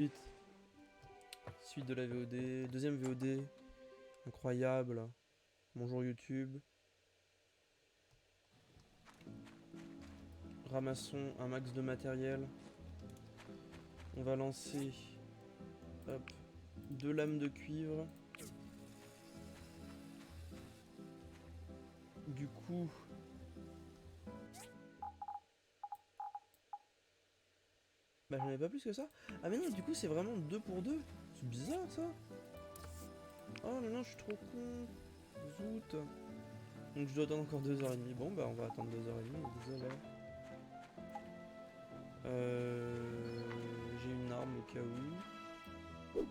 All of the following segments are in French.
Suite de la VOD, deuxième VOD, incroyable. Bonjour YouTube. Ramassons un max de matériel. On va lancer, hop, 2 lames de cuivre. Du coup, bah j'en ai pas plus que ça. Ah mais non, du coup c'est vraiment 2 pour 2. C'est bizarre ça. Oh non, je suis trop con. Zout. Donc je dois attendre encore 2h30. Bon bah on va attendre 2h30, désolé. J'ai une arme au cas où. Ouais.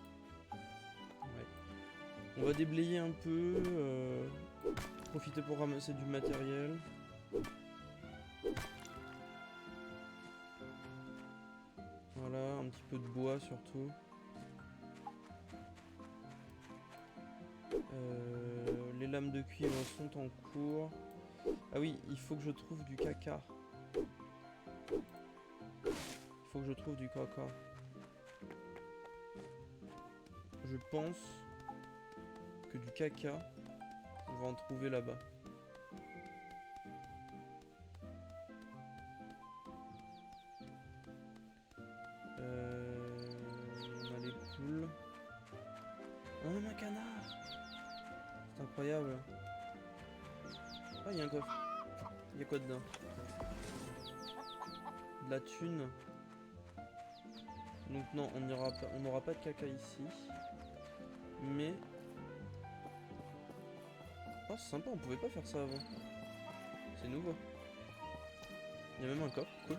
On va déblayer un peu, profiter pour ramasser du matériel. Voilà, un petit peu de bois surtout. Les lames de cuivre sont en cours. Ah oui, il faut que je trouve du caca. Il faut que je trouve du caca. Je pense que du caca, on va en trouver là-bas. On a les poules. On a même un canard. C'est incroyable. Ah, il y a un coffre. Il y a quoi dedans? De la thune. Donc non, on n'aura pas de caca ici. Mais... oh, c'est sympa, on pouvait pas faire ça avant. C'est nouveau. Il y a même un coffre, cool.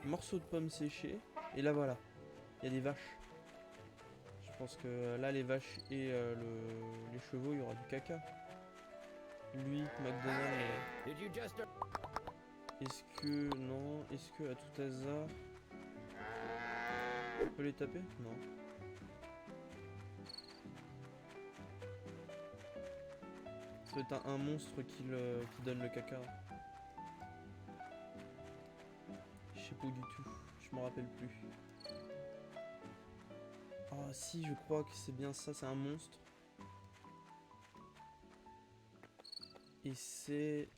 Morceau de pomme séchée. Et là voilà, il y a des vaches. Je pense que là les vaches et les chevaux, il y aura du caca. Lui, McDonald's. Est-ce que... non. Est-ce que à tout hasard... on peut les taper? Non. C'est un monstre qui donne le caca. Je sais pas du tout. Je me rappelle plus. Ah si, je crois que c'est bien ça, c'est un monstre. Et c'est...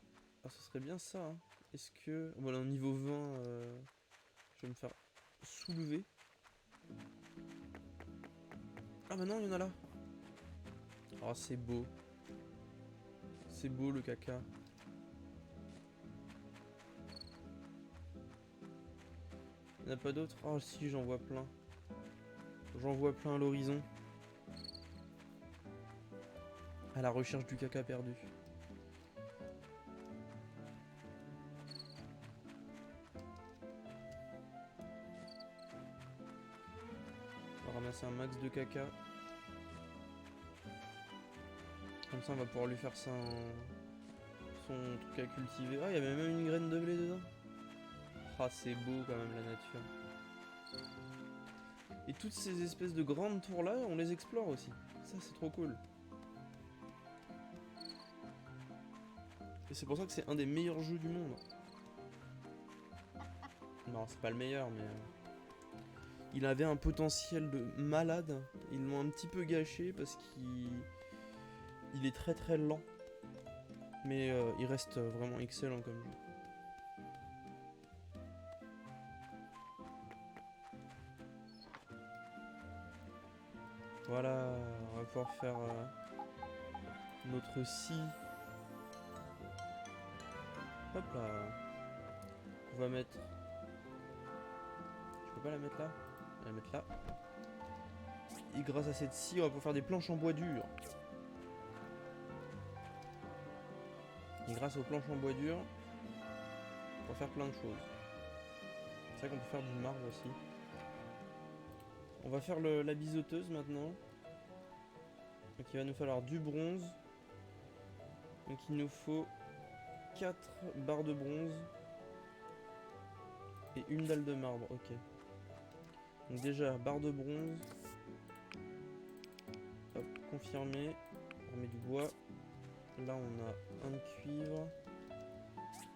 ah, ce serait bien ça, hein. Est-ce que... voilà, au niveau 20, je vais me faire soulever. Ah bah non, il y en a là. Ah, c'est beau. C'est beau le caca. Il n'y en a pas d'autres? Ah si, j'en vois plein. J'en vois plein à l'horizon. À la recherche du caca perdu. On va ramasser un max de caca. Comme ça on va pouvoir lui faire son truc à cultiver. Ah, il y avait même une graine de blé dedans. Ah, c'est beau quand même la nature. Et toutes ces espèces de grandes tours là, on les explore aussi. Ça c'est trop cool. Et c'est pour ça que c'est un des meilleurs jeux du monde. Non, c'est pas le meilleur, mais... il avait un potentiel de malade. Ils l'ont un petit peu gâché parce qu'il est très très lent. Mais il reste vraiment excellent comme jeu. Voilà, on va pouvoir faire notre scie. Hop là. On va mettre... je peux pas la mettre là? On va la mettre là. Et grâce à cette scie, on va pouvoir faire des planches en bois dur. Et grâce aux planches en bois dur, on va faire plein de choses. C'est vrai qu'on peut faire du marbre aussi. On va faire la biseauteuse maintenant. Donc il va nous falloir du bronze. Donc il nous faut 4 barres de bronze. Et une dalle de marbre, ok. Donc déjà, barre de bronze. Hop, confirmé. On remet du bois. Là on a un de cuivre.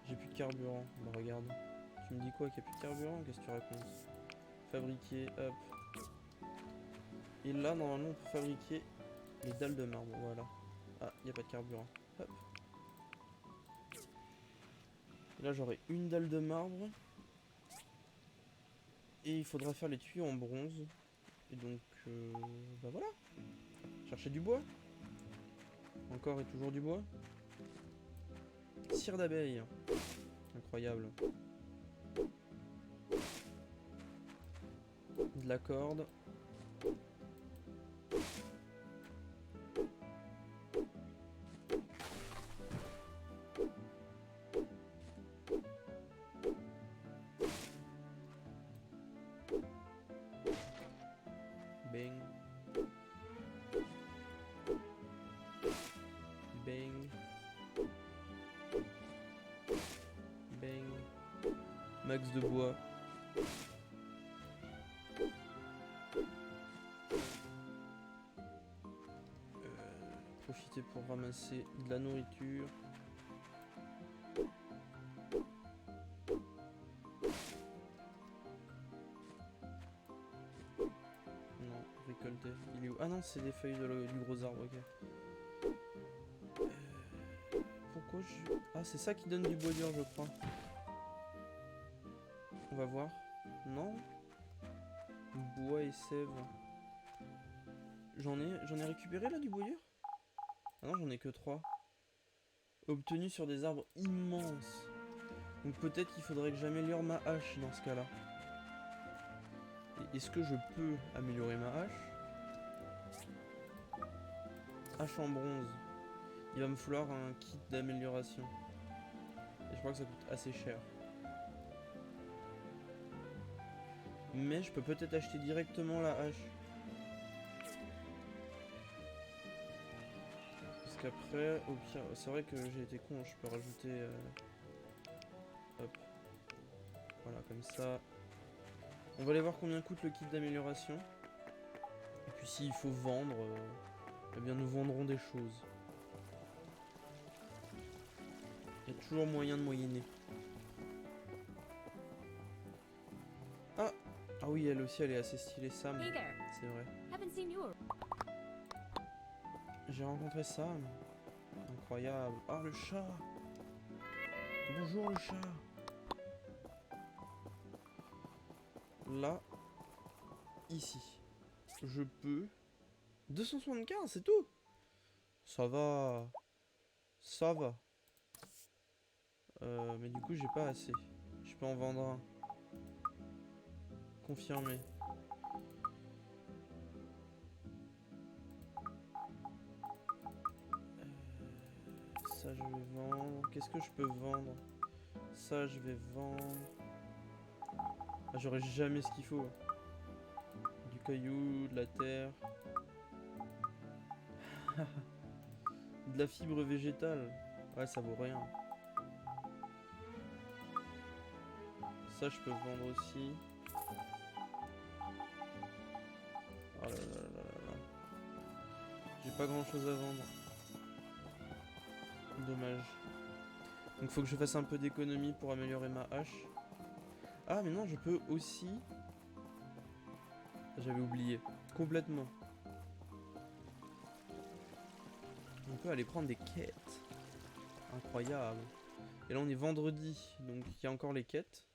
J'ai plus de carburant. Bah regarde. Tu me dis quoi, qu'il n'y a plus de carburant? Qu'est-ce que tu racontes? fabriquer, hop. Et là, normalement, on peut fabriquer les dalles de marbre, voilà. Ah, il n'y a pas de carburant. Hop. Et là, j'aurai une dalle de marbre. Et il faudra faire les tuyaux en bronze. Et donc, bah voilà. Chercher du bois. Encore et toujours du bois. Cire d'abeille. Incroyable. De la corde. Bang. Bang. Bang. Max de bois. Profiter pour ramasser de la nourriture. Non, récolter. Il est où? Ah non, c'est des feuilles du gros arbre, ok. Pourquoi je... Ah, c'est ça qui donne du bois dur, je crois. On va voir. Non. Bois et sève. J'en ai récupéré là du bois dur? Ah non, j'en ai que 3. Obtenu sur des arbres immenses. Donc peut-être qu'il faudrait que j'améliore ma hache dans ce cas-là. Est-ce que je peux améliorer ma hache? Hache en bronze. Il va me falloir un kit d'amélioration. Et je crois que ça coûte assez cher. Mais je peux peut-être acheter directement la hache. Parce qu'après, au pire, c'est vrai que j'ai été con, je peux rajouter... Hop. Voilà, comme ça. On va aller voir combien coûte le kit d'amélioration. Et puis s'il faut vendre, eh bien nous vendrons des choses. Il y a toujours moyen de moyenner. Ah! Ah oui, elle aussi, elle est assez stylée, Sam. C'est vrai. J'ai rencontré Sam. Incroyable. Ah, le chat! Bonjour le chat! Là, ici, je peux... 275, c'est tout! Ça va. Ça va. Mais du coup, j'ai pas assez. Je peux en vendre un. Confirmé. Ça, je vais vendre. Qu'est-ce que je peux vendre? Ça, je vais vendre. Ah, j'aurai jamais ce qu'il faut. Du caillou, de la terre. De la fibre végétale. Ouais, ça vaut rien. Ça, je peux vendre aussi. Oh là là là là là. J'ai pas grand chose à vendre. Dommage. Donc faut que je fasse un peu d'économie pour améliorer ma hache. Ah mais non, je peux aussi... J'avais oublié. Complètement. On peut aller prendre des quêtes. Incroyable. Et là on est vendredi, donc il y a encore les quêtes.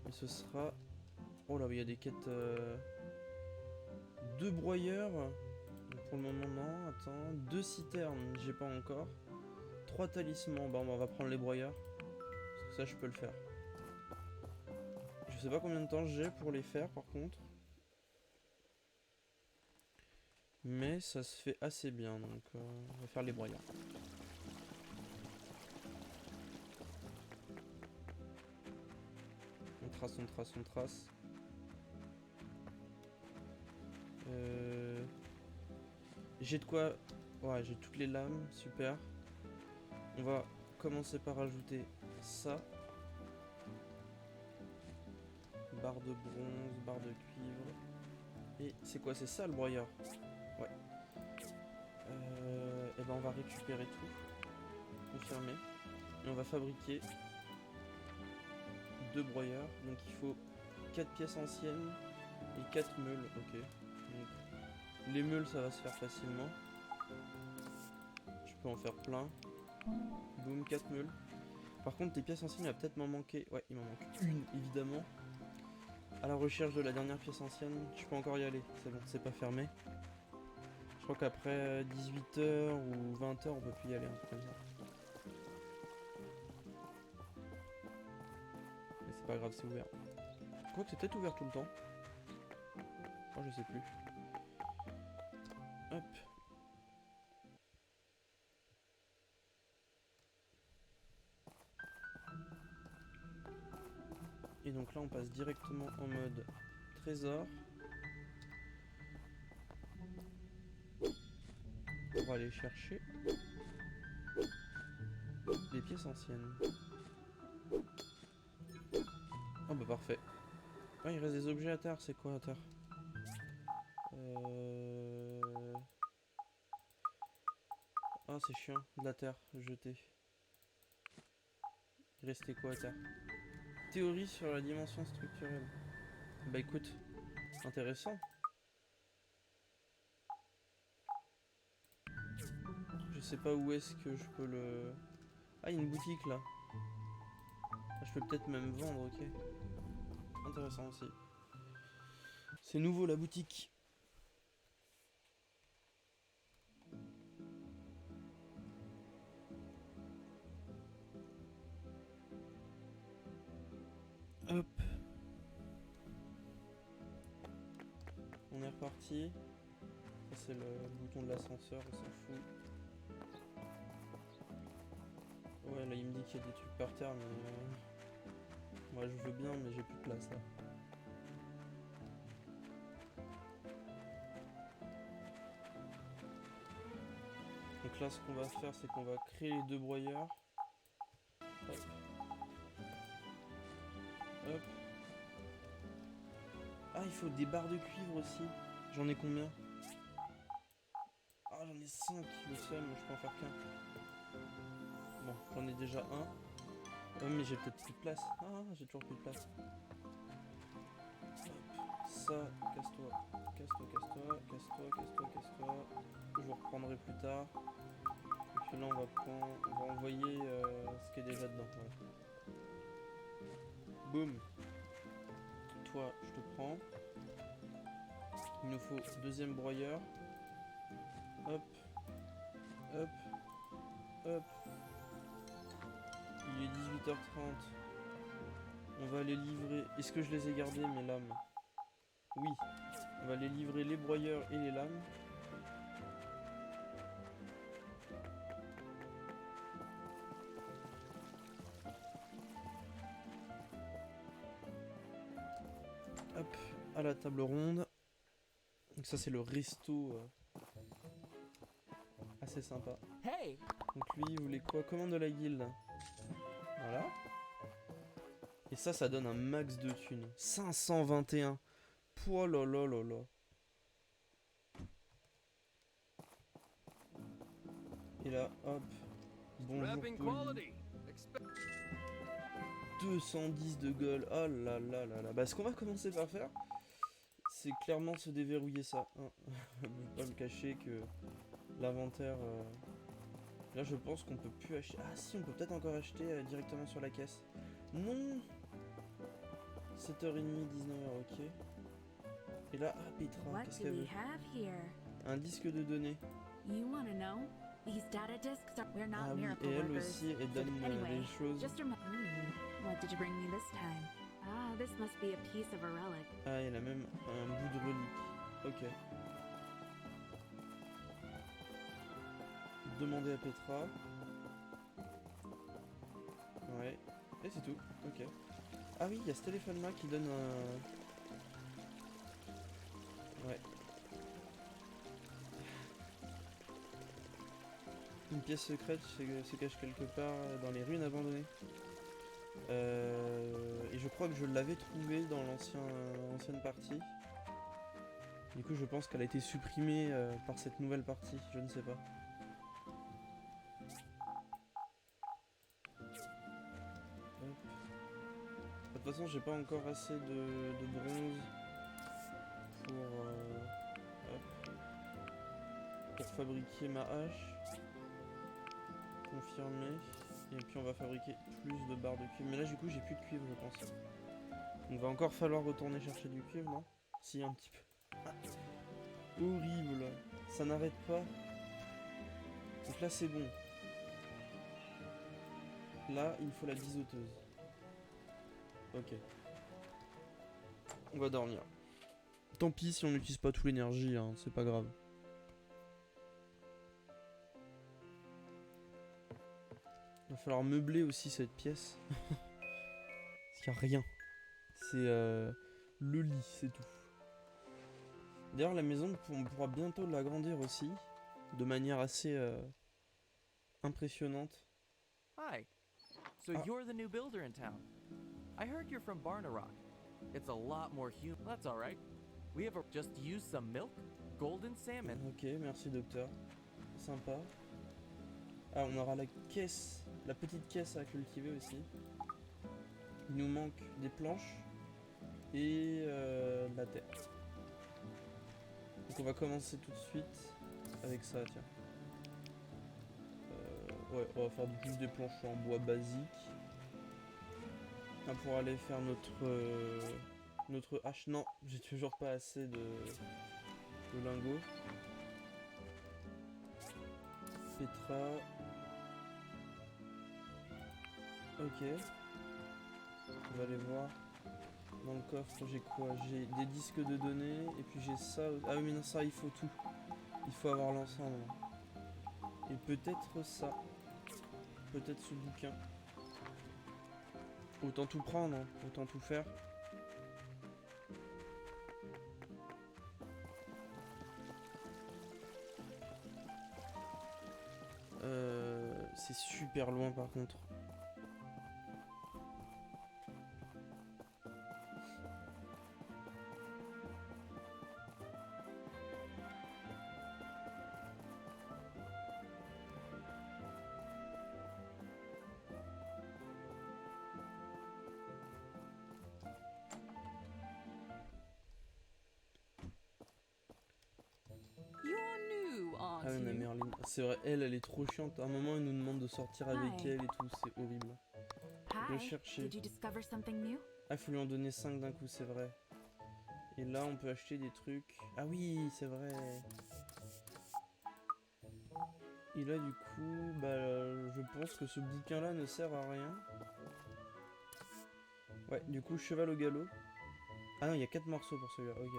Et ce sera... Oh là, il y a des quêtes... 2 broyeurs. Donc pour le moment non, attends. 2 citernes, j'ai pas encore. 3 talismans, bah on va prendre les broyeurs. Parce que ça je peux le faire. Je sais pas combien de temps j'ai pour les faire par contre. Mais ça se fait assez bien, donc on va faire les broyeurs. On trace, on trace, on trace. J'ai de quoi... Ouais, j'ai toutes les lames, super. On va commencer par ajouter ça. Barre de bronze, barre de cuivre. Et c'est quoi? C'est ça le broyeur? Ouais. Et ben on va récupérer tout. Confirmé. Et on va fabriquer 2 broyeurs. Donc il faut 4 pièces anciennes et 4 meules. Ok. Donc, les meules, ça va se faire facilement. Je peux en faire plein. Boum, 4 meules. Par contre, tes pièces anciennes, il va peut-être m'en manquer. Ouais, il m'en manque une, évidemment. À la recherche de la dernière pièce ancienne, je peux encore y aller. C'est bon, c'est pas fermé. Je crois qu'après 18h ou 20h, on peut plus y aller, un truc comme ça. Mais c'est pas grave, c'est ouvert. Quoique c'est peut-être ouvert tout le temps. Oh, je sais plus. Hop. Et donc là, on passe directement en mode trésor. On va aller chercher des pièces anciennes. Oh bah parfait. Ah, il reste des objets à terre. C'est quoi à terre? Ah, c'est chiant. De la terre jetée. Il restait quoi à terre? Théorie sur la dimension structurelle. Bah écoute, intéressant. Je sais pas où est-ce que je peux le... Ah, il y a une boutique là. Ah, je peux peut-être même vendre, ok. Intéressant aussi. C'est nouveau la boutique. Hop. On est reparti. Ça c'est le bouton de l'ascenseur, on s'en fout. Ouais, là il me dit qu'il y a des trucs par terre, mais... Moi je veux bien, mais j'ai plus de place là. Donc là ce qu'on va faire, c'est qu'on va créer les 2 broyeurs. Hop. Hop. Ah, il faut des barres de cuivre aussi. J'en ai combien? Ah, j'en ai 5, le seum, je peux en faire qu'un. Bon, j'en ai déjà un. Mais j'ai peut-être plus de place. Ah, j'ai toujours plus de place. Hop. Ça, casse-toi. Casse-toi, casse-toi, casse-toi, casse-toi, casse-toi. Je vous reprendrai plus tard. Et puis là, on va envoyer ce qui est déjà dedans. Voilà. Boum. Toi, je te prends. Il nous faut deuxième broyeur. Hop. Hop. Hop. Il est 18h30. On va aller livrer... Est-ce que je les ai gardés, mes lames? Oui. On va aller livrer les broyeurs et les lames. Hop, à la table ronde. Donc ça c'est le resto assez sympa. Hey! Donc lui il voulait quoi? Commande de la guilde. Voilà. Et ça donne un max de thunes. 521. Pouah là là là là. Et là, hop. Bonjour poli. 210 de gold. Oh là là là là. Bah ce qu'on va commencer par faire, c'est clairement se déverrouiller ça. Hein. Je vais pas me cacher que l'inventaire... Là je pense qu'on peut plus acheter... Ah si, on peut peut-être encore acheter directement sur la caisse. Non. 7h30, 19h, ok. Et là, ah Petra, qu'est-ce qu'elle veut? Un disque de données. Ah oui, et elle aussi, elle donne des choses. What did you bring me this time? Ah, this must be a piece of a relic. Ah, elle a même un bout de relique. Ok. Demander à Petra. Ouais. Et c'est tout. Ok. Ah oui, il y a ce téléphone là qui donne un... Ouais. Une pièce secrète se cache quelque part dans les ruines abandonnées. Et je crois que je l'avais trouvée dans l'ancienne partie. Du coup, je pense qu'elle a été supprimée par cette nouvelle partie. Je ne sais pas. De toute toute façon, j'ai pas encore assez de bronze hop, pour fabriquer ma hache. Confirmé. Et puis on va fabriquer plus de barres de cuivre. Mais là, du coup, j'ai plus de cuivre, je pense. Donc va encore falloir retourner chercher du cuivre, non? Si, un petit peu. Ah, horrible. Ça n'arrête pas. Donc là, c'est bon. Là, il me faut la biseauteuse. Ok. On va dormir. Tant pis si on n'utilise pas toute l'énergie, hein, c'est pas grave. Il va falloir meubler aussi cette pièce. Parce qu'il n'y a rien. C'est le lit, c'est tout. D'ailleurs, la maison, on pourra bientôt l'agrandir aussi. De manière assez impressionnante. Hi. So you're the new builder in town. I heard you're from Barnarock. It's a lot more human. That's all right. We have just used some milk, golden salmon. Ok, merci docteur. Sympa. Ah, on aura la caisse, la petite caisse à cultiver aussi. Il nous manque des planches et la terre. Donc on va commencer tout de suite avec ça, tiens. Ouais, on va faire juste des planches en bois basique. Pour aller faire notre hache. Non, j'ai toujours pas assez de lingots. Petra. Ok. On va aller voir. Dans le coffre, j'ai quoi? J'ai des disques de données. Et puis j'ai ça. Ah oui, mais non, ça, il faut tout. Il faut avoir l'ensemble. Et peut-être ça. Peut-être ce bouquin. Autant tout prendre, hein. Autant tout faire. C'est super loin par contre. Ah oui, mais Merlin, c'est vrai, elle est trop chiante. À un moment, elle nous demande de sortir avec elle et tout, c'est horrible. Je vais chercher. Ah, il faut lui en donner 5 d'un coup, c'est vrai. Et là, on peut acheter des trucs. Ah oui, c'est vrai. Et là, du coup, je pense que ce bouquin-là ne sert à rien. Ouais, du coup, cheval au galop. Ah non, il y a 4 morceaux pour celui-là, ok.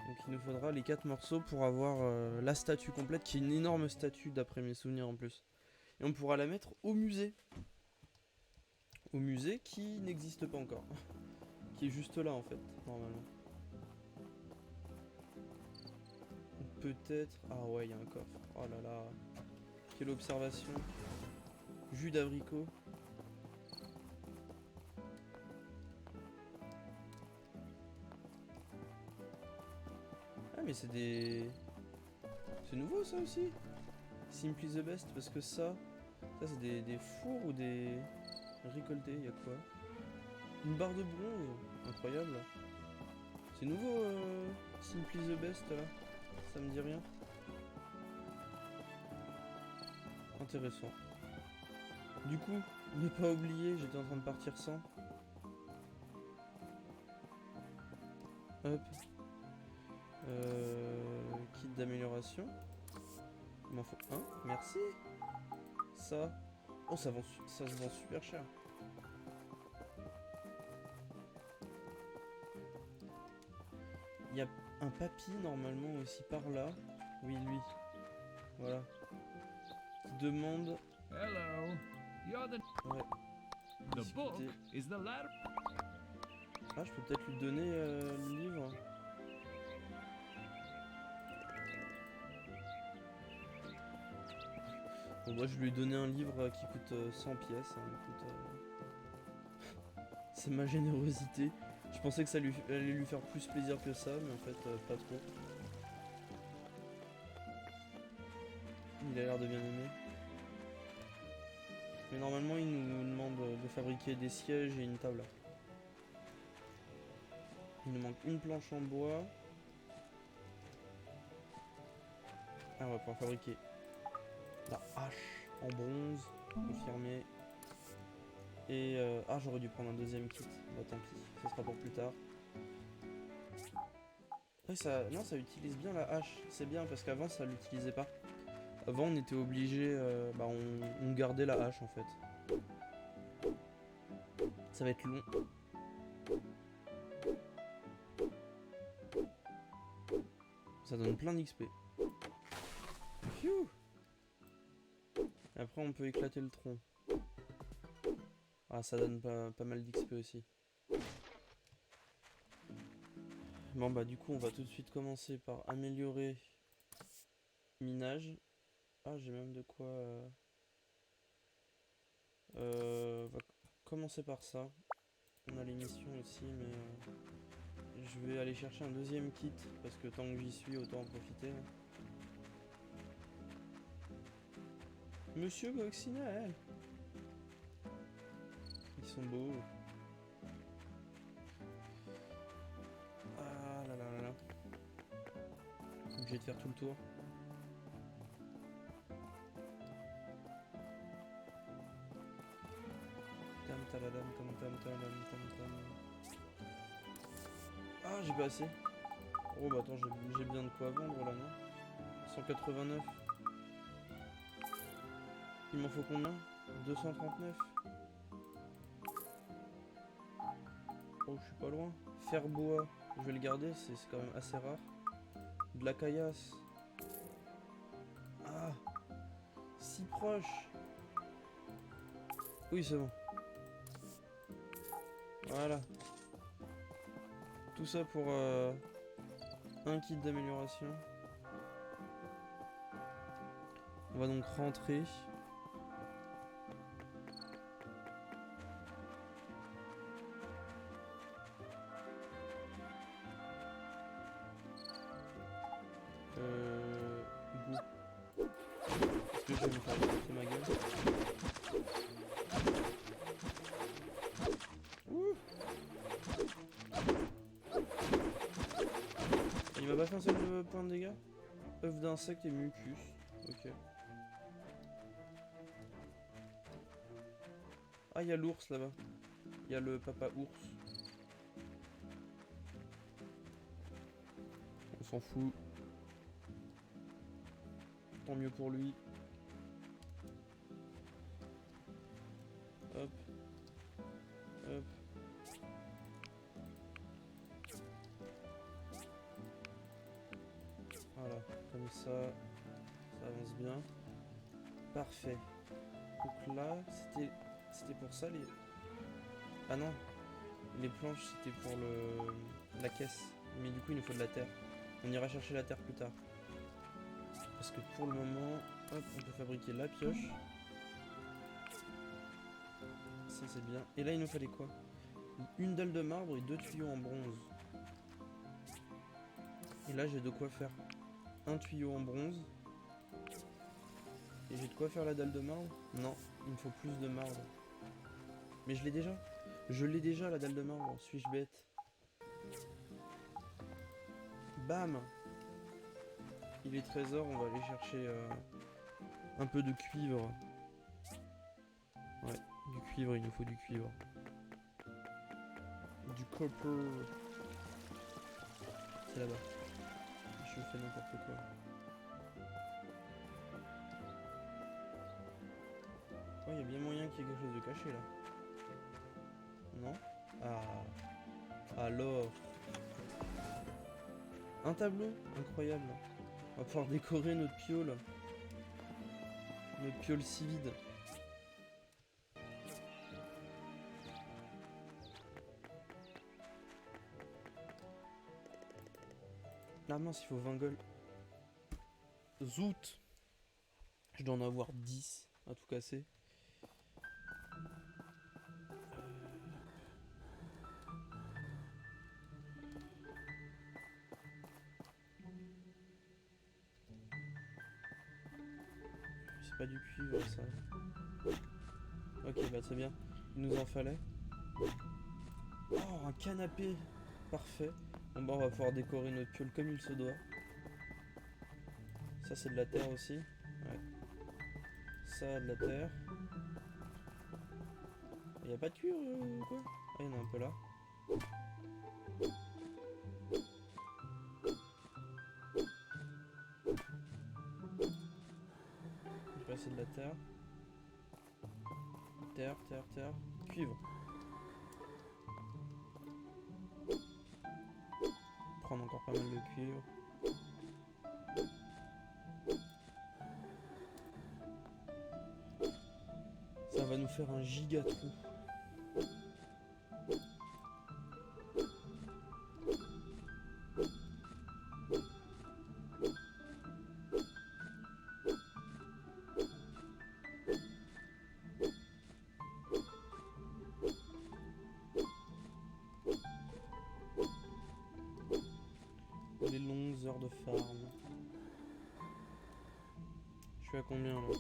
Donc il nous faudra les 4 morceaux pour avoir la statue complète, qui est une énorme statue d'après mes souvenirs en plus. Et on pourra la mettre au musée. Au musée qui n'existe pas encore. Qui est juste là en fait, normalement. Peut-être... Ah ouais, il y a un coffre. Oh là là. Quelle observation. Jus d'abricot. Ah mais c'est des... C'est nouveau ça aussi. Simply the best, parce que ça c'est des fours ou des récoltés, il y a quoi? Une barre de bronze, incroyable. C'est nouveau Simply the best là, ça me dit rien. Intéressant. Du coup, ne pas oublier, j'étais en train de partir sans. Hop. Kit d'amélioration. Il m'en faut un, merci. Ça. Oh, ça se vend super cher. Il y a un papy normalement aussi par là. Oui, lui. Voilà. Qui demande... Hello. You're the Ouais. the book Discuter. is the ladder. Ah, je peux peut-être lui donner le livre. Bon, moi je lui ai donné un livre qui coûte 100 pièces. Hein, écoute, c'est ma générosité. Je pensais que ça allait lui faire plus plaisir que ça, mais en fait, pas trop. Il a l'air de bien aimer. Mais normalement, il nous demande de fabriquer des sièges et une table. Il nous manque une planche en bois. Ah, on va pouvoir fabriquer la hache en bronze, confirmé. Et ah, j'aurais dû prendre un deuxième kit. Bah tant pis, ce sera pour plus tard. Ouais, ça, non, ça utilise bien la hache. C'est bien parce qu'avant ça l'utilisait pas. Avant on était obligé, bah on gardait la hache en fait. Ça va être long. Ça donne plein d'XP. Phew. Et après on peut éclater le tronc. Ah, ça donne pas mal d'XP aussi. Bon bah du coup on va tout de suite commencer par améliorer minage. Ah, j'ai même de quoi... on va commencer par ça. On a les missions aussi, mais je vais aller chercher un deuxième kit parce que tant que j'y suis, autant en profiter. Hein. Monsieur Coccinelle, ils sont beaux. Ah là là là là. Obligé de faire tout le tour. Ah, j'ai pas assez. Oh bah attends, j'ai bien de quoi vendre là, non? 189. Il m'en faut combien? 239. Oh, je suis pas loin. Fer bois, je vais le garder, c'est quand même assez rare. De la caillasse. Ah, si proche. Oui, c'est bon. Voilà. Tout ça pour un kit d'amélioration. On va donc rentrer. Goût. Est-ce que je vais me faire éclater ma gueule? Ouh. Il m'a pas fait un seul point de dégâts? œuf d'insecte et mucus. Ok. Ah, il y a l'ours là-bas. Il y a le papa ours. On s'en fout. Tant mieux pour lui. Hop. Hop. Voilà, comme ça avance bien. Parfait. Donc là, c'était pour ça les... Ah non, les planches c'était pour la caisse. Mais du coup il nous faut de la terre. On ira chercher la terre plus tard. Parce que pour le moment, hop, on peut fabriquer la pioche. Ça c'est bien. Et là il nous fallait quoi? Une dalle de marbre et 2 tuyaux en bronze. Et là j'ai de quoi faire un tuyau en bronze. Et j'ai de quoi faire la dalle de marbre? Non, il me faut plus de marbre. Mais je l'ai déjà. Je l'ai déjà la dalle de marbre, suis-je bête? Bam! Il est 13h, on va aller chercher un peu de cuivre. Ouais, du cuivre, il nous faut du cuivre. Du copper. C'est là-bas. Je fais n'importe quoi. Oh, il y a bien moyen qu'il y ait quelque chose de caché là. Non? Ah. Alors. Un tableau? Incroyable. On va pouvoir décorer notre piole. Notre piole si vide. Ah mince, il faut 20 gold. Zout. Je dois en avoir 10 à tout casser. C'est pas du cuivre ça. Ok, bah c'est bien. Il nous en fallait. Oh, un canapé. Parfait. Bon bah on va pouvoir décorer notre piole comme il se doit. Ça c'est de la terre aussi. Ouais. Ça de la terre. Y a pas de cuir ou quoi? Ah y'en a un peu là. Je vais passer de la terre. Terre, terre, terre. Cuivre. Prendre encore pas mal de cuivre. Ça va nous faire un giga trou. Les longues heures de farm. Je suis à combien là?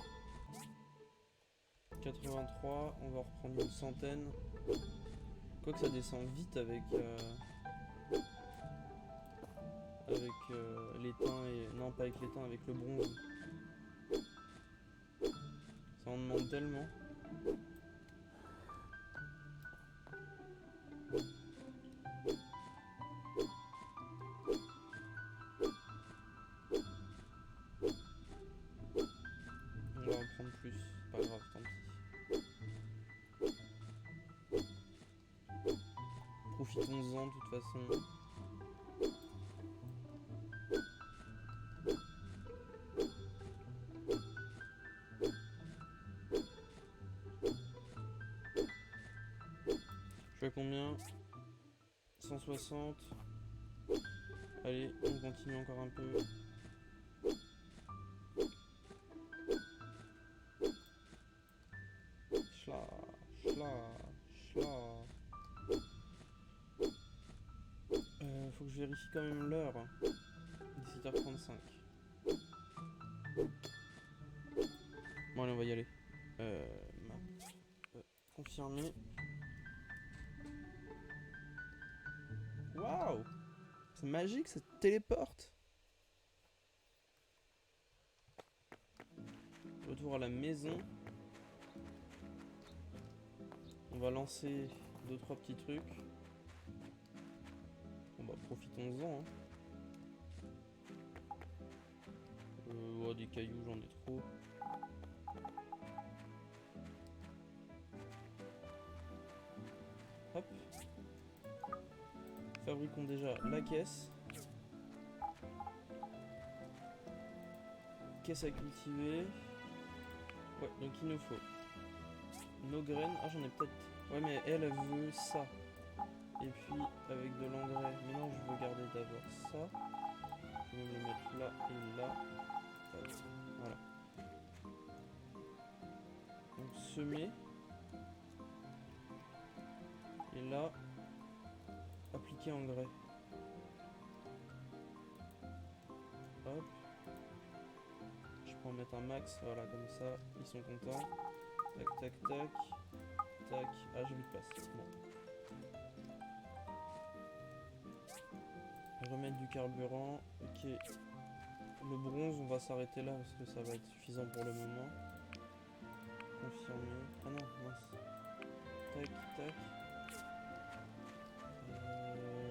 83, on va reprendre une centaine. Quoique ça descend vite avec l'étain et... Non pas avec l'étain, avec le bronze. Ça en demande tellement. On va en prendre plus, pas grave, tant pis. Profitons-en de toute façon. Je suis à combien? 160. Allez, on continue encore un peu. Schla, schla, schla. Faut que je vérifie quand même l'heure. 17h35. Bon allez, on va y aller. Map. Confirmé. Waouh! C'est magique, ça te téléporte. Retour à la maison. On va lancer 2-3 petits trucs. Bon bah profitons-en. Hein. Ouais, des cailloux, j'en ai trop. Hop. Fabriquons déjà la caisse. Caisse à cultiver. Ouais, donc il nous faut nos graines. Ah, j'en ai peut-être. Ouais, mais elle veut ça. Et puis avec de l'engrais. Mais non, je veux garder d'abord ça. Je vais me le mettre là et là. Voilà. Donc semer. Et là, appliquer engrais. Hop. Je peux en mettre un max, voilà, comme ça, ils sont contents. Tac, tac, tac. Tac. Ah, j'ai vu de place. Bon. Remettre du carburant. Ok. Le bronze, on va s'arrêter là parce que ça va être suffisant pour le moment. Confirmer. Ah non, mince. Tac, tac.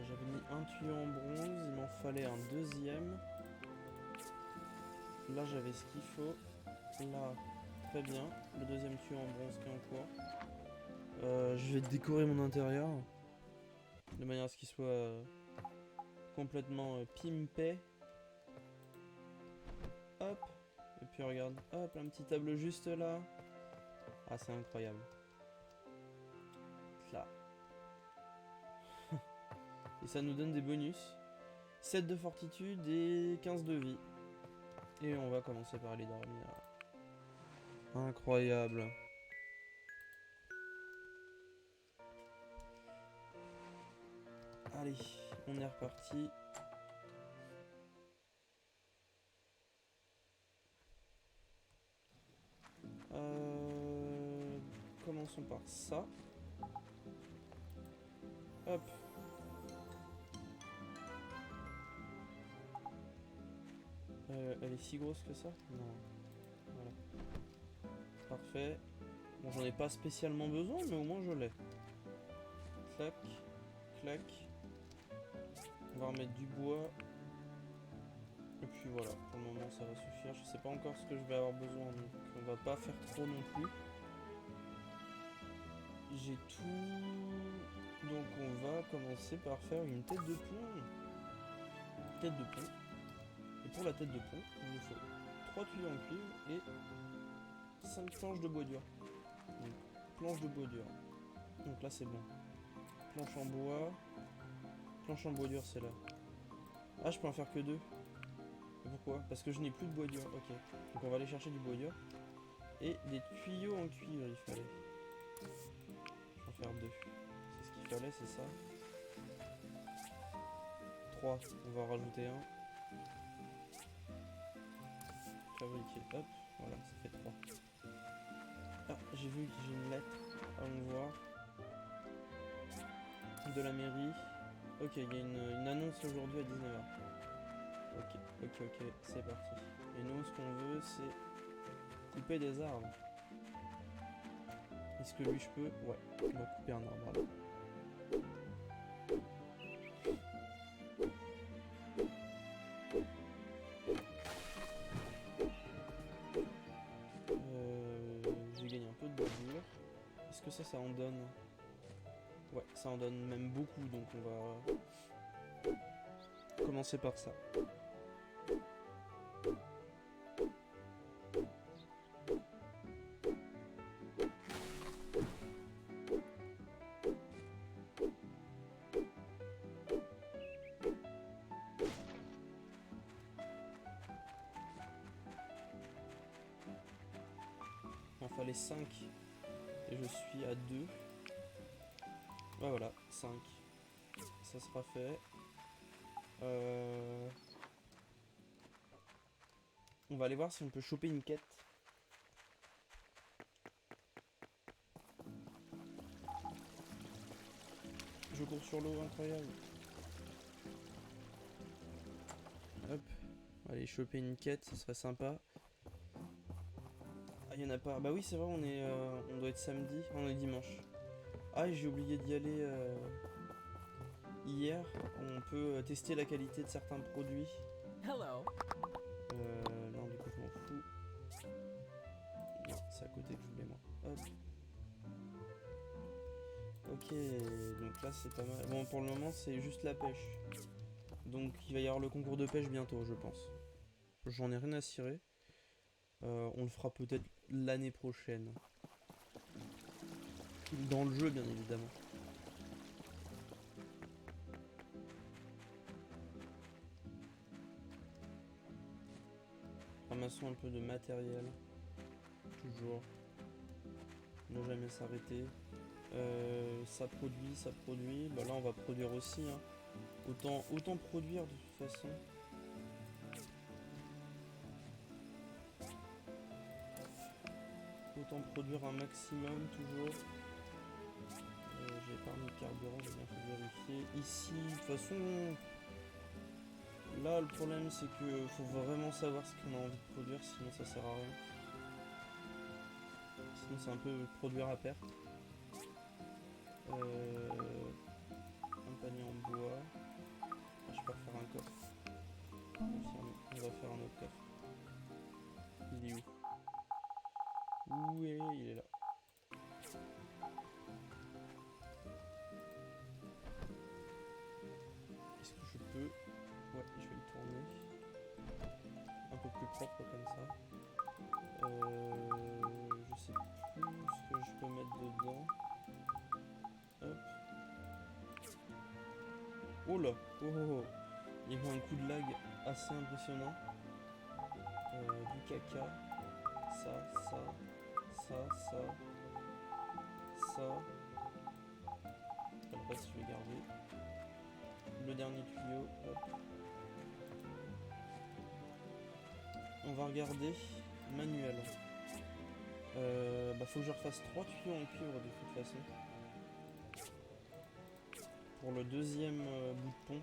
J'avais mis un tuyau en bronze, il m'en fallait un deuxième. Là j'avais ce qu'il faut. Là, très bien. Le deuxième tuyau en bronze qui est en cours. Je vais décorer mon intérieur de manière à ce qu'il soit complètement pimpé. Hop. Et puis regarde, hop, un petit tableau juste là. Ah, c'est incroyable. Là. Et ça nous donne des bonus. 7 de fortitude et 15 de vie. Et on va commencer par aller dormir. Incroyable. Allez, on est reparti. Commençons par ça. Hop. Elle est si grosse que ça? Non. Voilà. Parfait. Bon, j'en ai pas spécialement besoin, mais au moins je l'ai. Clac, clac. On va remettre du bois. Et puis voilà, pour le moment ça va suffire. Je sais pas encore ce que je vais avoir besoin, donc on va pas faire trop non plus. J'ai tout. Donc on va commencer par faire une tête de pont. Tête de pont. Et pour la tête de pont, il nous faut 3 tuyaux en cuivre et 5 planches de bois dur. Donc, planches de bois dur. Donc là c'est bon. Planche en bois. Planche en bois dur c'est là. Ah, je peux en faire que 2. Pourquoi? Parce que je n'ai plus de bois dur. Ok. Donc on va aller chercher du bois dur. Et des tuyaux en cuivre il fallait. Je vais en faire 2. C'est ce qu'il fallait, c'est ça. 3. On va en rajouter un. Fabriquer. Hop. Voilà, ça fait 3. Ah, j'ai vu que j'ai une lettre. Allons voir. De la mairie. Ok, il y a une annonce aujourd'hui à 19h. Ok, c'est parti. Et nous, ce qu'on veut, c'est couper des arbres. Est-ce que lui, je peux? Ouais, on va couper un arbre. Alors. J'ai gagné un peu de bordure. Est-ce que ça en donne? Ouais, ça en donne même beaucoup, donc on va commencer par ça. Il en fallait 5 et je suis à 2. Ouais, voilà, 5. Ça sera fait. On va aller voir si on peut choper une quête. Je cours sur l'eau, incroyable. Hop. Allez, choper une quête, ce serait sympa. Ah, y en a pas. Bah oui, c'est vrai, on doit être samedi. On est dimanche. Ah, et j'ai oublié d'y aller hier. On peut tester la qualité de certains produits. Hello. Non, du coup, je m'en fous. Non, c'est à côté que je voulais, moi. Hop. Ok, donc là, c'est pas mal. Bon, pour le moment, c'est juste la pêche. Donc, il va y avoir le concours de pêche bientôt, je pense. J'en ai rien à cirer. On le fera peut-être l'année prochaine. Dans le jeu, bien évidemment. Ramassons un peu de matériel. Toujours. Ne jamais s'arrêter. Ça produit. Bah là, on va produire aussi. Hein. Autant produire de toute façon. Autant produire un maximum toujours. J'ai épargné le carburant, j'ai bien fait vérifier. Ici, de toute façon, là le problème c'est que faut vraiment savoir ce qu'on a envie de produire, sinon ça sert à rien. Sinon c'est un peu produire à perte. Un panier en bois. Ah, je peux refaire un coffre. On va faire un autre coffre. Il est où? Où est il? Il est là. Est-ce que je peux? Ouais, je vais le tourner. Un peu plus propre comme ça. Je sais plus ce que je peux mettre dedans. Hop. Oh là! Oh oh oh! Il y a eu un coup de lag assez impressionnant. Du caca. Ça. Pas le reste, je vais garder. Le dernier tuyau. Hop. On va regarder manuel. Faut que je refasse 3 tuyaux en cuivre de toute façon. Pour le deuxième bout de pont.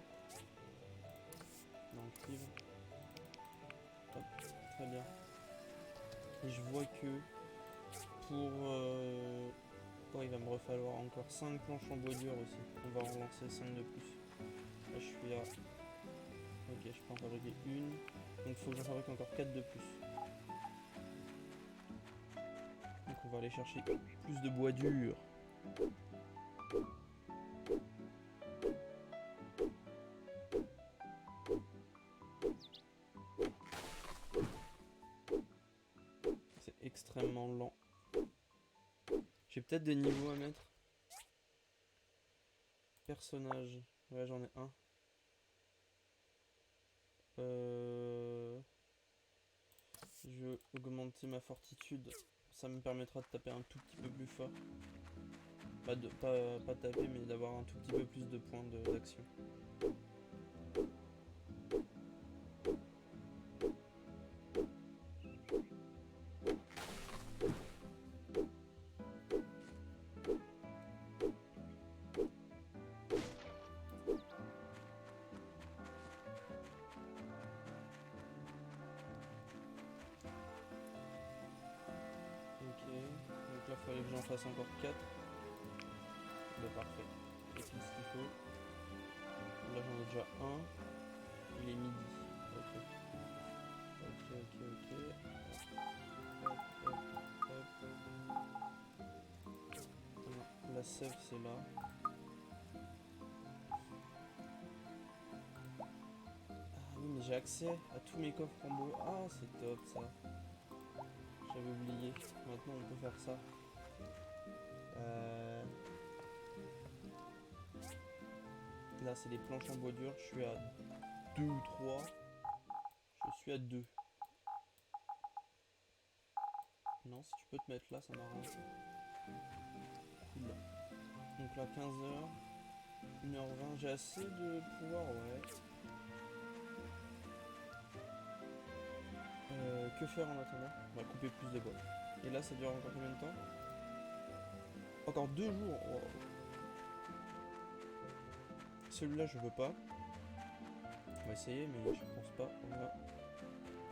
Dans le cuivre. Et je vois que pour... oh, il va me falloir encore 5 planches en bois dur aussi. On va en relancer 5 de plus. Là je suis à... Ok, je peux en fabriquer une. Donc il faut que j'en fabrique encore 4 de plus. Donc on va aller chercher plus de bois dur. C'est extrêmement lent. J'ai peut-être des niveaux à mettre. Personnage. Ouais, j'en ai un. Je vais augmenter ma fortitude. Ça me permettra de taper un tout petit peu plus fort. Pas taper, mais d'avoir un tout petit peu plus de points d'action. Donc là, il fallait que j'en fasse encore 4. Bah, parfait. Et puis ce qu'il faut. Là, j'en ai déjà un. Il est midi. Ok. Ok. Hop. Non, la sève, c'est là. Ah oui, mais j'ai accès à tous mes coffres en bois. Ah, c'est top ça. J'avais oublié. Maintenant, on peut faire ça. Là, c'est des planches en bois dur. Je suis à 2 ou 3. Je suis à 2. Non, si tu peux te mettre là, ça m'arrange. Cool. Donc là, 15h. 1h20. J'ai assez de pouvoir, ouais. Que faire en attendant? On va couper plus de bois. Et là, ça dure encore combien de temps? Encore 2 jours. Oh. Celui-là, je veux pas. On va essayer, mais je pense pas. On va...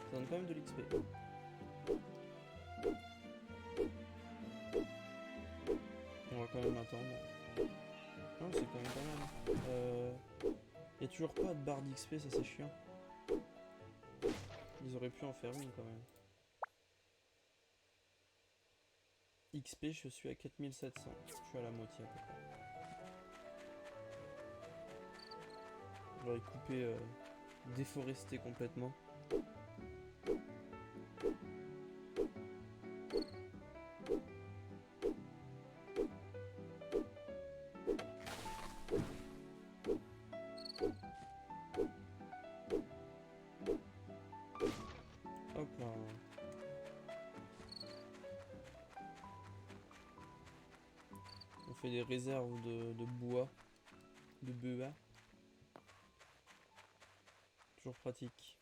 Ça donne quand même de l'XP. On va quand même attendre. Non, c'est quand même pas mal. Y a toujours pas de barre d'XP, ça c'est chiant. Ils auraient pu en faire une quand même. XP, je suis à 4700. Je suis à la moitié à peu près. J'aurais coupé, déforesté complètement. Hop là. On fait des réserves de bois, de bois. Toujours pratique.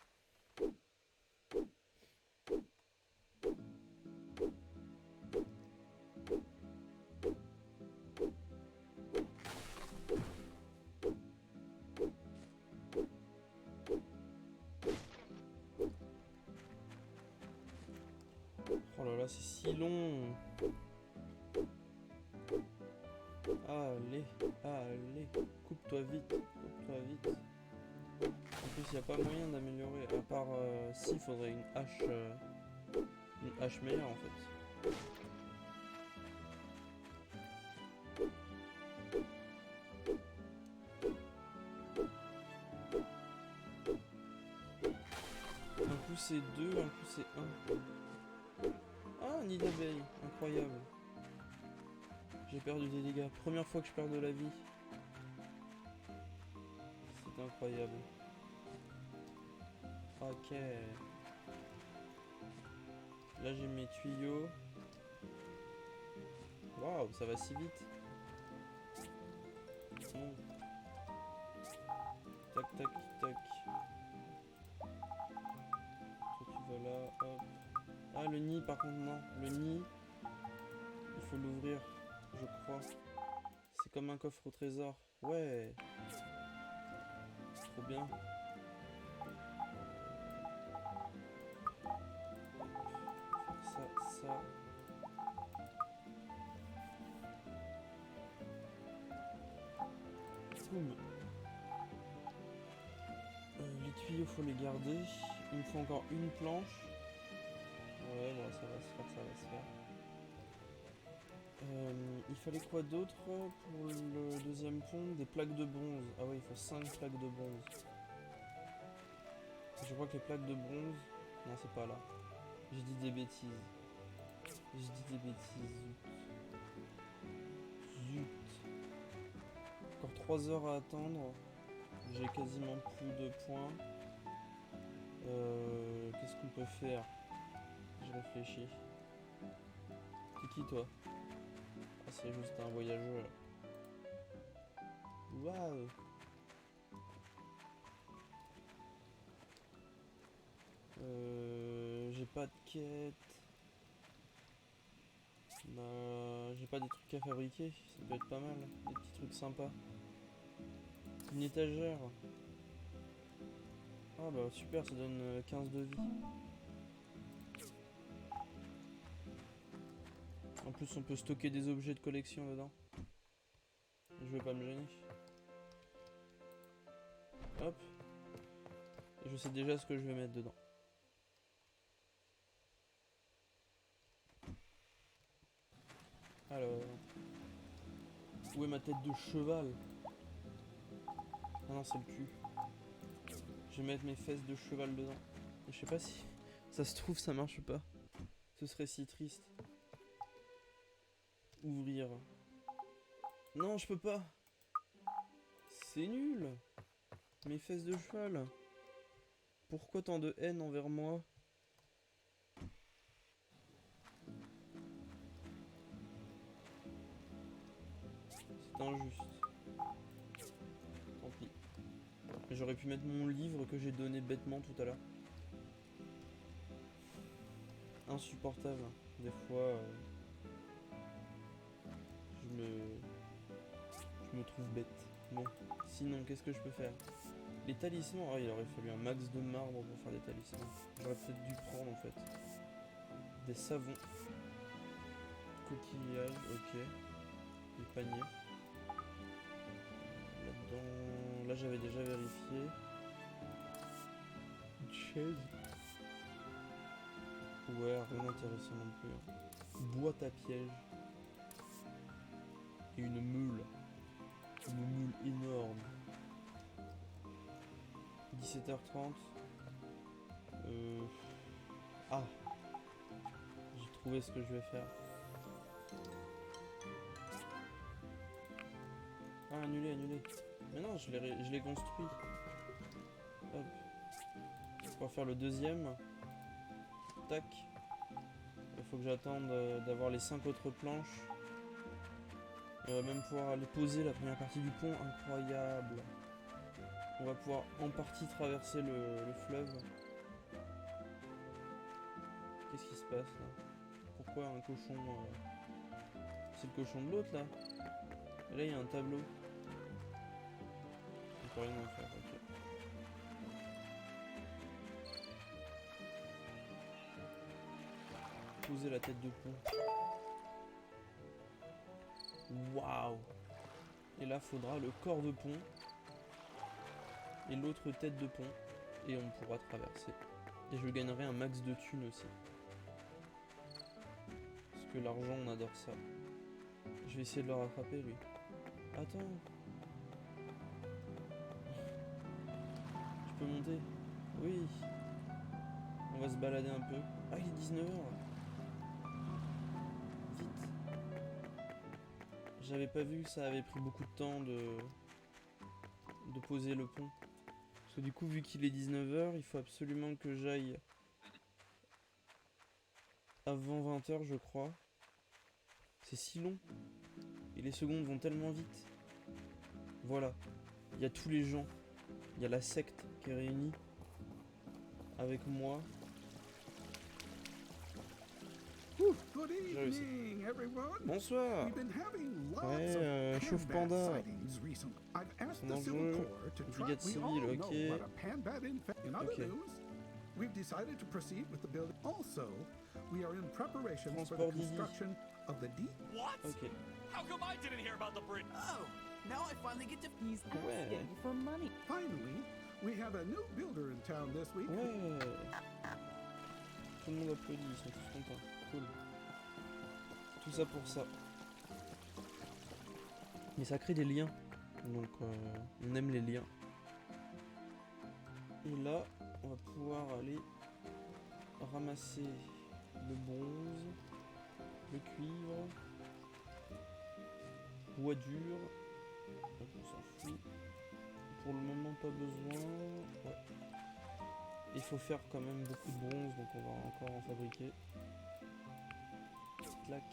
Oh là là, c'est si long. Allez, allez, coupe-toi vite, coupe-toi vite. En plus, il n'y a pas moyen d'améliorer, à part si, il faudrait une hache meilleure en fait. Un coup c'est 2, un coup c'est 1. Ah, un nid d'abeille, incroyable. J'ai perdu des dégâts, première fois que je perds de la vie. C'est incroyable. Ok. Là j'ai mes tuyaux. Waouh, ça va si vite. Bon. Tac, tac, tac. Toi tu vas là, hop. Ah, le nid par contre, non. Le nid, il faut l'ouvrir, je crois. C'est comme un coffre au trésor. Ouais. Trop bien. Faire ça. Poum. Les tuyaux, faut les garder. Il me faut encore une planche. Ouais, bon, ça va se faire, ça va se faire. Il fallait quoi d'autre pour le deuxième pont? Des plaques de bronze. Ah ouais, il faut 5 plaques de bronze. Je crois que les plaques de bronze... Non, c'est pas là. J'ai dit des bêtises. J'ai dit des bêtises. Zut. Encore 3 heures à attendre. J'ai quasiment plus de points. Qu'est-ce qu'on peut faire? Je réfléchis. T'es qui toi? Ah, c'est juste un voyageur. Waouh. J'ai pas de quête. J'ai pas des trucs à fabriquer. Ça peut être pas mal. Des petits trucs sympas. Une étagère. Ah bah super, ça donne 15 de vie. En plus on peut stocker des objets de collection dedans. Je vais pas me gêner. Hop. Et je sais déjà ce que je vais mettre dedans. Alors... Où est ma tête de cheval? Ah non, c'est le cul. Je vais mettre mes fesses de cheval dedans. Je sais pas si ça se trouve, ça marche pas. Ce serait si triste. Ouvrir. Non, je peux pas. C'est nul. Mes fesses de cheval. Pourquoi tant de haine envers moi? C'est injuste. Tant pis. J'aurais pu mettre mon livre que j'ai donné bêtement tout à l'heure. Insupportable. Des fois, je me trouve bête. Bon, sinon, qu'est-ce que je peux faire? Les talismans, ah, il aurait fallu un max de marbre pour faire des talismans. J'aurais peut-être dû prendre en fait. Des savons. Coquillages, ok. Des paniers. Là-dedans... Là j'avais déjà vérifié. Une chaise. Ouais, rien d'intéressant non plus. Boîte à piège. Et une meule. Une meule énorme. 17h30. Ah. J'ai trouvé ce que je vais faire. Ah, annulé, annulé. Mais non, je l'ai construit. Hop. On va faire le deuxième. Tac. Il faut que j'attende d'avoir les 5 autres planches. Et on va même pouvoir aller poser la première partie du pont. Incroyable. On va pouvoir en partie traverser le fleuve. Qu'est-ce qui se passe là? Pourquoi un cochon... C'est le cochon de l'autre là? Et là il y a un tableau. On peut rien en faire, ok. Poser la tête de pont. Waouh! Et là faudra le corps de pont. Et l'autre tête de pont. Et on pourra traverser. Et je gagnerai un max de thunes aussi. Parce que l'argent on adore ça. Je vais essayer de le rattraper lui. Attends. Je peux monter? Oui. On va se balader un peu. Ah, il est 19h. Vite. J'avais pas vu que ça avait pris beaucoup de temps de poser le pont. Parce que du coup, vu qu'il est 19h, il faut absolument que j'aille avant 20h, je crois. C'est si long. Et les secondes vont tellement vite. Voilà. Il y a tous les gens. Il y a la secte qui est réunie. Avec moi. Good evening, everyone. Bonsoir. We've been having lots Ouais, of chauffe Panbat panda. sightings recently. I've asked Son the Civil enjeu, Corps to brigade track. We all civile, know ok. what a Panbat in other Ok. news, we've decided to proceed with the building. Also, we are in preparations for the Transport Didi. construction of the deep. What? Ok. How come I didn't hear about the bridge? Oh, Now I finally get to. He's Ouais. asking for money. Finally, we have a new builder in town this week. Ouais. Tout le monde applaudit, ils sont tous contents. Cool. Tout ça pour ça. Mais ça crée des liens. Donc on aime les liens. Et là, on va pouvoir aller ramasser le bronze, le cuivre, bois dur. Donc on s'en fout. Pour le moment, pas besoin. Ouais. Il faut faire quand même beaucoup de bronze, donc on va encore en fabriquer. Clac.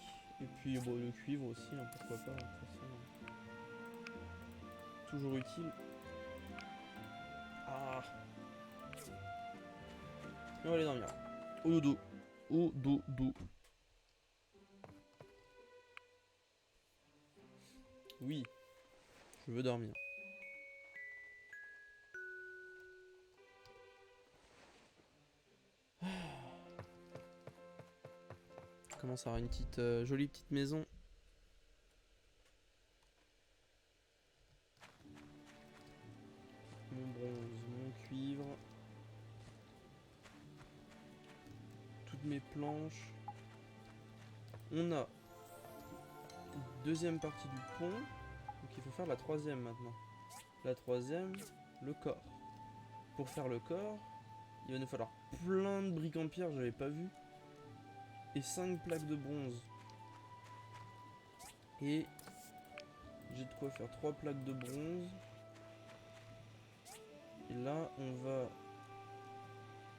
Et puis bon, le cuivre aussi, hein, pourquoi pas, de toute façon. Toujours utile. Ah. Et on va aller dormir. Au dodo. Au dodo. Oui. Je veux dormir. Commence à avoir une petite jolie petite maison. Mon bronze, mon cuivre. Toutes mes planches. On a deuxième partie du pont. Donc il faut faire la troisième maintenant. La troisième, le corps. Pour faire le corps, il va nous falloir plein de briques en pierre, j'avais pas vu. Et 5 plaques de bronze. Et j'ai de quoi faire 3 plaques de bronze. Et là, on va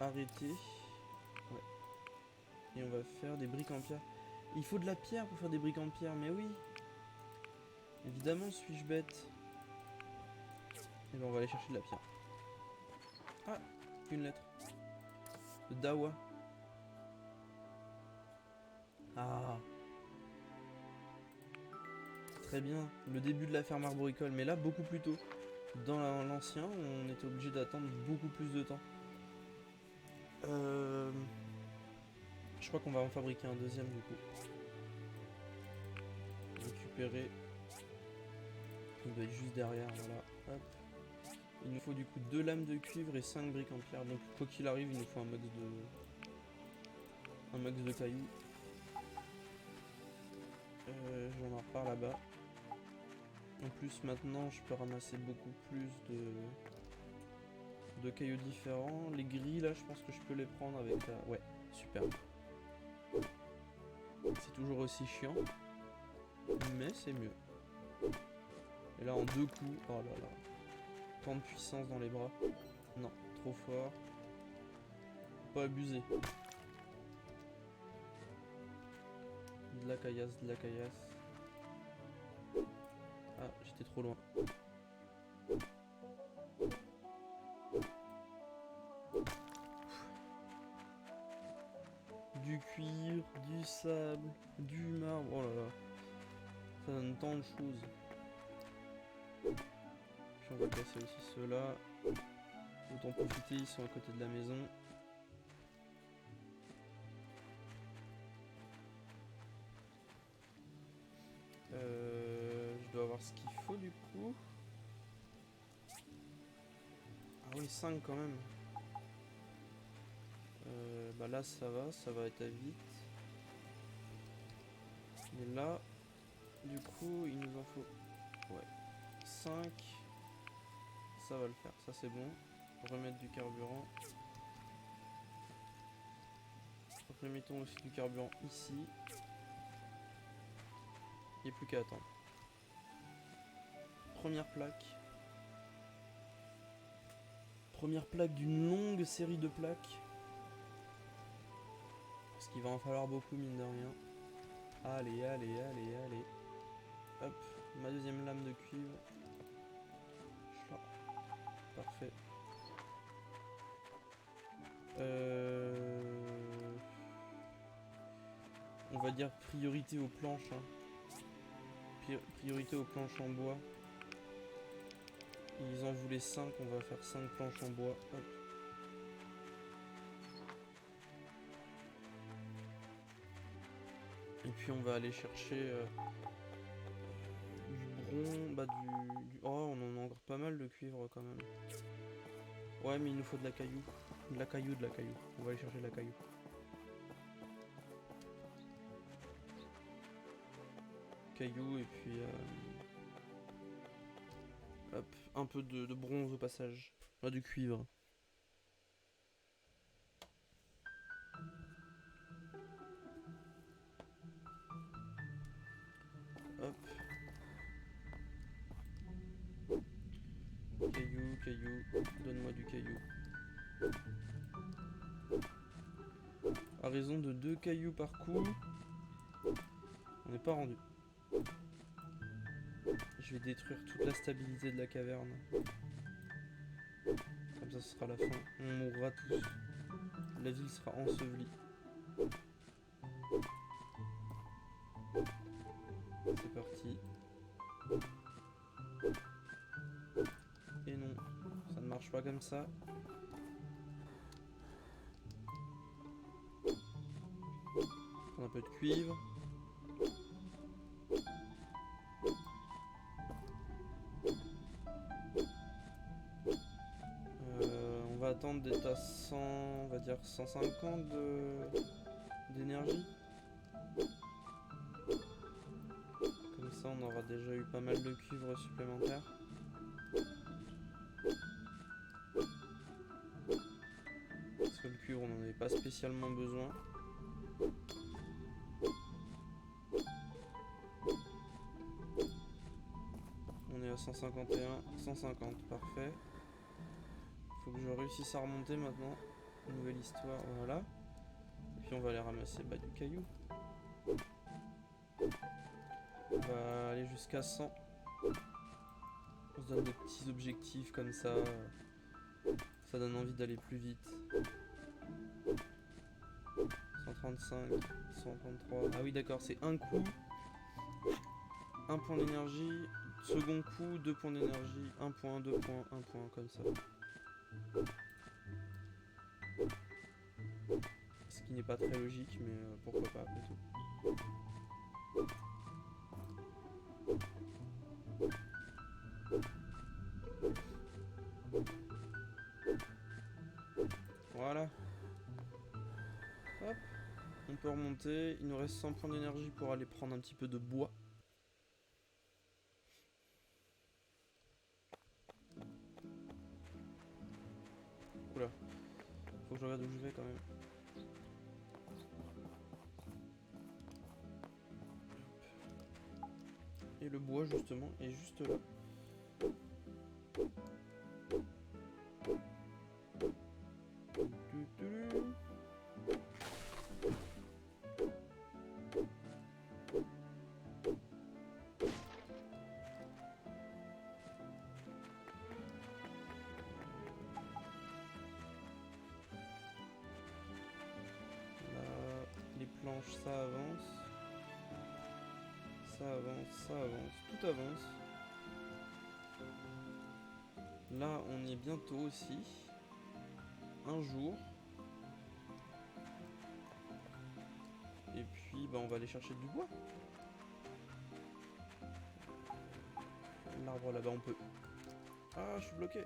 arrêter. Ouais. Et on va faire des briques en pierre. Il faut de la pierre pour faire des briques en pierre, mais oui. Évidemment, suis-je bête. Et ben on va aller chercher de la pierre. Ah, une lettre. De Dawa. Ah. Très bien. Le début de la ferme arboricole, mais là beaucoup plus tôt. Dans l'ancien, on était obligé d'attendre beaucoup plus de temps. Je crois qu'on va en fabriquer un deuxième du coup. Récupérer. Il doit être juste derrière, voilà. Hop. Il nous faut du coup 2 lames de cuivre et 5 briques en pierre. Donc quoi qu'il arrive, il nous faut un max de cailloux. J'en repars là-bas. En plus maintenant je peux ramasser beaucoup plus de cailloux différents. Les grilles là je pense que je peux les prendre avec la... Ouais, super. C'est toujours aussi chiant. Mais c'est mieux. Et là en 2 coups, oh là là. Tant de puissance dans les bras. Non, trop fort. Faut pas abuser. De la caillasse, de la caillasse. Ah, j'étais trop loin. Du cuir, du sable, du marbre. Oh là là. Ça donne tant de choses. Puis on va casser aussi ceux-là. Autant profiter, ils sont à côté de la maison. Je dois avoir ce qu'il faut du coup. Ah oui, 5 quand même. Bah là ça va être à vite. Mais là, du coup, il nous en faut 5. Ça va le faire, ça c'est bon. Remettre du carburant. Remettons aussi du carburant ici. Il n'y a plus qu'à attendre. Première plaque. Première plaque d'une longue série de plaques. Parce qu'il va en falloir beaucoup mine de rien. Allez, allez, allez, allez. Hop, ma deuxième lame de cuivre. Parfait. On va dire priorité aux planches. Hein. Priorité aux planches en bois. Ils en voulaient 5, on va faire 5 planches en bois. Hop. Et puis on va aller chercher du charbon, bah Oh, on en a encore pas mal de cuivre quand même. Ouais, mais il nous faut de la caillou. De la caillou. On va aller chercher de la caillou. Caillou et puis... hop, un peu de bronze au passage. Là, du cuivre. Hop. Caillou, donne-moi du caillou. À raison de 2 cailloux par coup, on n'est pas rendu. Je vais détruire toute la stabilité de la caverne. Comme ça, ce sera la fin. On mourra tous. La ville sera ensevelie. C'est parti. Et non, ça ne marche pas comme ça. Prendre un peu de cuivre. On va attendre d'être à 100, on va dire 150 d'énergie. Comme ça, on aura déjà eu pas mal de cuivre supplémentaire. Parce que le cuivre, on n'en avait pas spécialement besoin. On est à 151, 150, parfait. Faut que je réussisse à remonter maintenant. Nouvelle histoire, voilà. Et puis on va aller ramasser du caillou. On va aller jusqu'à 100. On se donne des petits objectifs comme ça. Ça donne envie d'aller plus vite. 135, 133. Ah oui d'accord, c'est un coup. Un point d'énergie. Second coup, 2 points d'énergie. 1 point, 2 points, 1 point, comme ça. Ce qui n'est pas très logique, mais pourquoi pas après tout. Voilà. Hop. On peut remonter. Il nous reste 100 points d'énergie pour aller prendre un petit peu de bois. Oula. Faut que je regarde où je vais quand même. Et le bois justement est juste là. Planche, ça avance. Ça avance, ça avance. Tout avance. Là, on y est bientôt aussi. Un jour. Et puis, on va aller chercher du bois. L'arbre là-bas, on peut... Ah, je suis bloqué.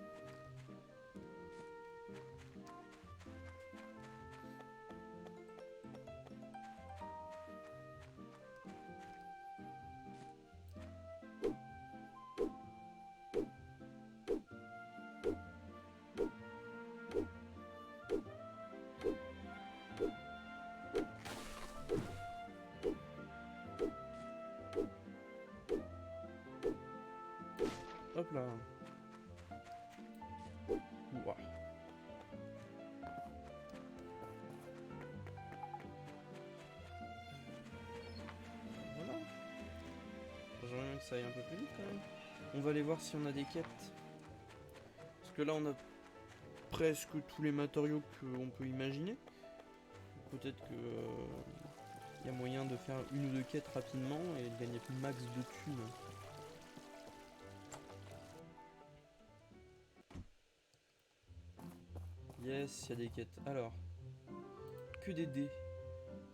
Hop là. Ouah. Voilà. J'aimerais bien que ça aille un peu plus vite quand même. On va aller voir si on a des quêtes. Parce que là on a presque tous les matériaux qu'on peut imaginer. Peut-être que y a moyen de faire une ou deux quêtes rapidement et de gagner max de thunes. Yes, il y a des quêtes. Alors, que des dés.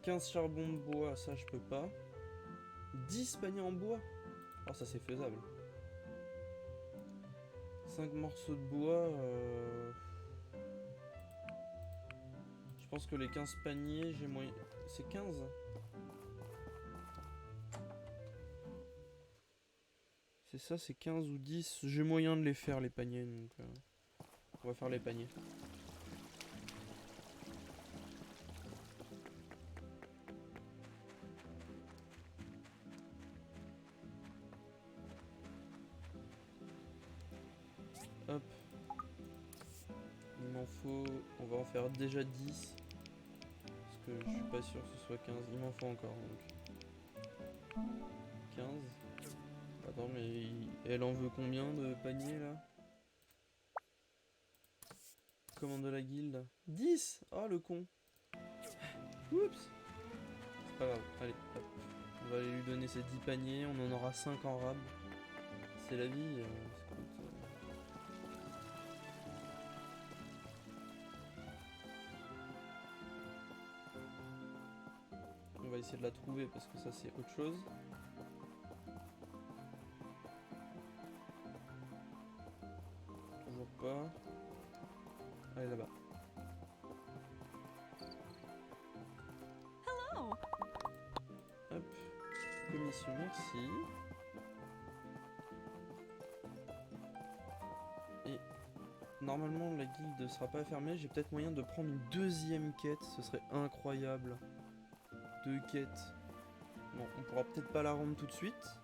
15 charbons de bois, ça je peux pas. 10 paniers en bois. Alors ça c'est faisable. 5 morceaux de bois. Je pense que les 15 paniers, j'ai moyen. C'est 15? C'est ça, c'est 15 ou 10. J'ai moyen de les faire, les paniers. Donc, on va faire les paniers. Hop. Il m'en faut... On va en faire déjà 10. Parce que je suis pas sûr que ce soit 15. Il m'en faut encore donc. 15. Attends, mais elle en veut combien de paniers là? Commande de la guilde. 10. Oh le con. Oups. C'est pas grave. Allez, hop. On va aller lui donner ses 10 paniers. On en aura 5 en rab. C'est la vie. On va essayer de la trouver parce que ça c'est autre chose. Toujours pas. Elle est là-bas. Hello. Hop. Commission, merci. Et normalement la guilde ne sera pas fermée. J'ai peut-être moyen de prendre une deuxième quête. Ce serait incroyable. 2 quêtes. Bon, on pourra peut-être pas la rendre tout de suite.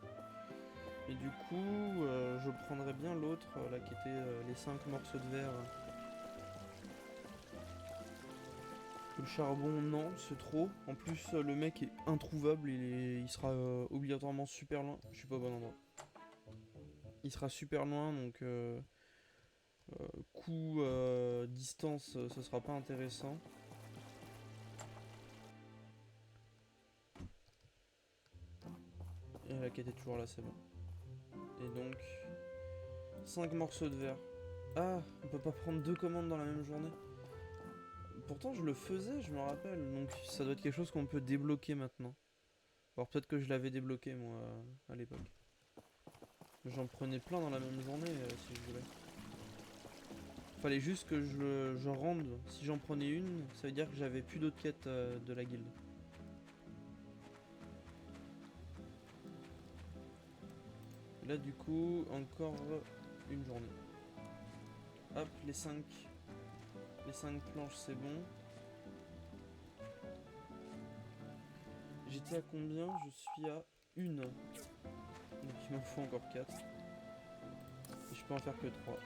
Et du coup, je prendrais bien l'autre, là qui était les 5 morceaux de verre. Le charbon, non, c'est trop. En plus, le mec est introuvable, il sera obligatoirement super loin. Je suis pas au bon endroit. Il sera super loin, donc coup, distance, ce sera pas intéressant. Et la quête est toujours là, c'est bon. Et donc, 5 morceaux de verre. Ah, on peut pas prendre 2 commandes dans la même journée. Pourtant, je le faisais, je me rappelle. Donc, ça doit être quelque chose qu'on peut débloquer maintenant. Alors, peut-être que je l'avais débloqué, moi, à l'époque. J'en prenais plein dans la même journée, si je voulais. Fallait juste que je rende. Si j'en prenais une, ça veut dire que j'avais plus d'autres quêtes de la guilde. Là du coup encore une journée. Hop, les 5 planches c'est bon. J'étais à combien? Je suis à 1. Donc il m'en faut encore 4. Et je peux en faire que 3.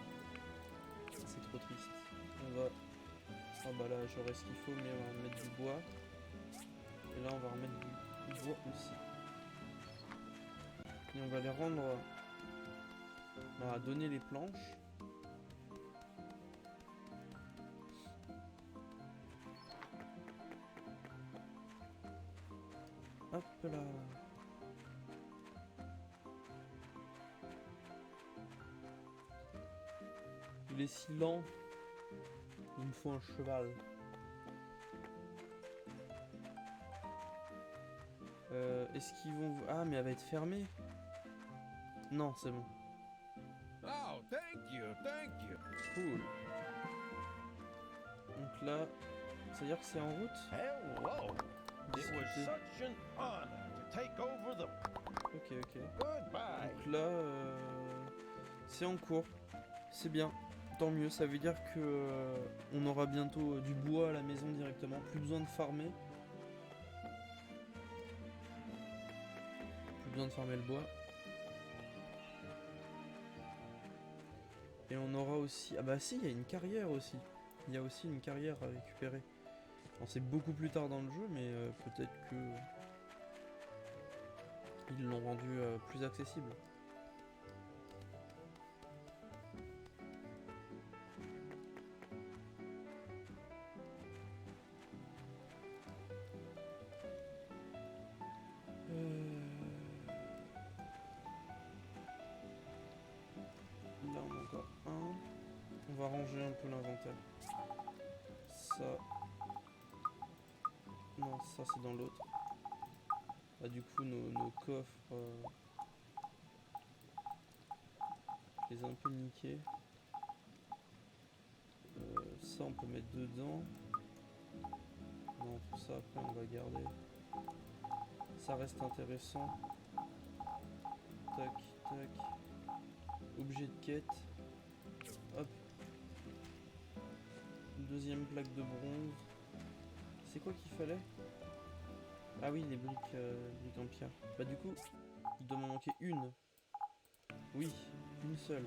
C'est trop triste. On va... Ah bah là j'aurai ce qu'il faut, mais on va remettre du bois. Et là on va remettre du bois aussi. Et on va les rendre... On va donner les planches. Hop là. Il est si lent. Il me faut un cheval. Est-ce qu'ils vont... Ah mais elle va être fermée. Non c'est bon. Oh, thank you. Cool. Donc là, ça veut dire que c'est en route. Hello. It was Discuter. such an honor to take over the... Ok. Goodbye. Donc là, c'est en cours. C'est bien. Tant mieux. Ça veut dire que on aura bientôt du bois à la maison directement. Plus besoin de farmer. Plus besoin de farmer le bois. Et on aura aussi... Ah bah si, il y a une carrière aussi. Il y a aussi une carrière à récupérer. Bon, c'est beaucoup plus tard dans le jeu, mais peut-être que... Ils l'ont rendu plus accessible. Là on a encore un. On va ranger un peu l'inventaire. Ça... Non, ça c'est dans l'autre. Ah, du coup nos coffres... Je les ai un peu niqués. ça, on peut mettre dedans. Non, tout ça, après, on va garder. Ça reste intéressant. Tac, tac. Objet de quête. Hop. Deuxième plaque de bronze. C'est quoi qu'il fallait? Ah oui, les briques en pierre. Bah du coup, il doit m'en manquer une. Oui, une seule.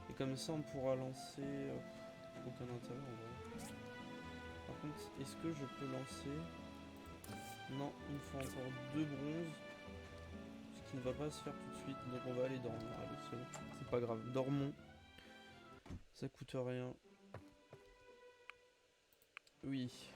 Et comme ça, on pourra lancer... aucun intérêt en vrai. Par contre, est-ce que je peux lancer... Non, il me faut encore 2 bronzes. Ce qui ne va pas se faire tout de suite. Donc on va aller dormir. Allez, c'est bon. C'est pas grave. Dormons. Ça coûte rien. Oui.